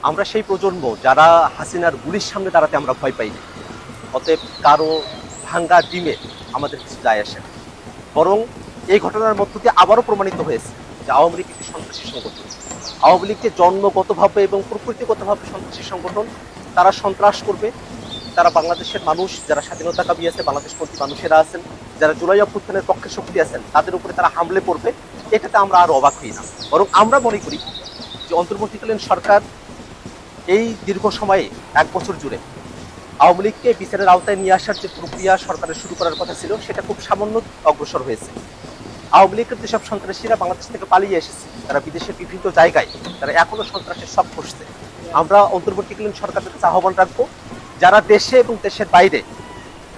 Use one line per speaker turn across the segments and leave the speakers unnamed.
আমরা সেই প্রজন্ম যারা হাসিনার গুলির সামনে দাঁড়াতে আমরা ভয় পাই না। অতএব কারো ভাঙ্গা ডিমে আমাদের কিছু যায় আসে না। বরং এই ঘটনার মধ্য দিয়ে আবারও প্রমাণিত হয়েছে যে আওয়ামী লীগ একটি সন্ত্রাসী সংগঠন। আওয়ামী লীগকে জন্মগতভাবে এবং প্রকৃতিগতভাবে সন্ত্রাসী সংগঠন। তারা সন্ত্রাস করবে, তারা বাংলাদেশের মানুষ যারা স্বাধীনতাকামী আছে, বাংলাদেশপন্থী মানুষেরা আছেন, যারা জুলাই অভ্যুত্থানের পক্ষে শক্তি আছেন, তাদের উপরে তারা হামলে পড়বে। এটাতে আমরা আর অবাক হই না, বরং আমরা মনে করি যে অন্তর্বর্তীকালীন সরকার এই দীর্ঘ সময়ে 1 বছর জুড়ে আওয়ামী লীগকে বিচারের আওতায় নিয়ে আসার যে প্রক্রিয়া সরকারের শুরু করার কথা ছিল, সেটা খুব সামান্য অগ্রসর হয়েছে। আওয়ামী লীগের যেসব সন্ত্রাসীরা বাংলাদেশ থেকে পালিয়ে এসেছে, তারা বিদেশের বিভিন্ন জায়গায় তারা এখনো সন্ত্রাসের সব করছে। আমরা অন্তর্বর্তীকালীন সরকারের কাছে আহ্বান রাখবো, যারা দেশে এবং দেশের বাইরে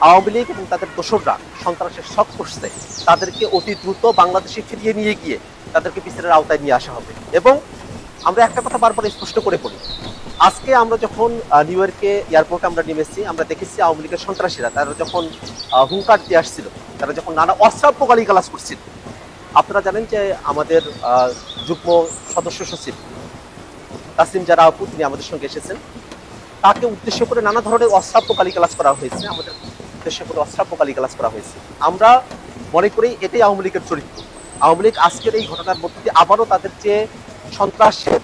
আওয়ামী লীগ এবং তাদের দোসররা সন্ত্রাসের সব করছে, তাদেরকে অতি দ্রুত বাংলাদেশে ফিরিয়ে নিয়ে গিয়ে তাদেরকে বিচারের আওতায় নিয়ে আসা হবে। এবং আমরা একটা কথা বারবার স্পষ্ট করে বলি, আজকে আমরা যখন নিউ ইয়র্কে এয়ারপোর্টে আমরা নেমেছি, আমরা দেখেছি আওয়ামী লীগের সন্ত্রাসীরা তারা যখন হুঙ্কার দিয়ে আসছিল, তারা যখন নানা অশ্রাব্য গালিগালাজ করছিল। আপনারা জানেন যে আমাদের যুগ্ম সদস্য সচিব তাসিম জারা আপু, তিনি আমাদের সঙ্গে এসেছেন, তাকে উদ্দেশ্য করে নানা ধরনের অশ্রাব্য গালিগালাজ করা হয়েছে, আমাদের উদ্দেশ্য করে অশ্রাব্য গালিগালাজ করা হয়েছে। আমরা মনে করি এটাই আওয়ামী লীগের চরিত্র। আওয়ামী লীগ আজকের এই ঘটনার মধ্যে দিয়ে আবারও তাদের যে সন্ত্রাসের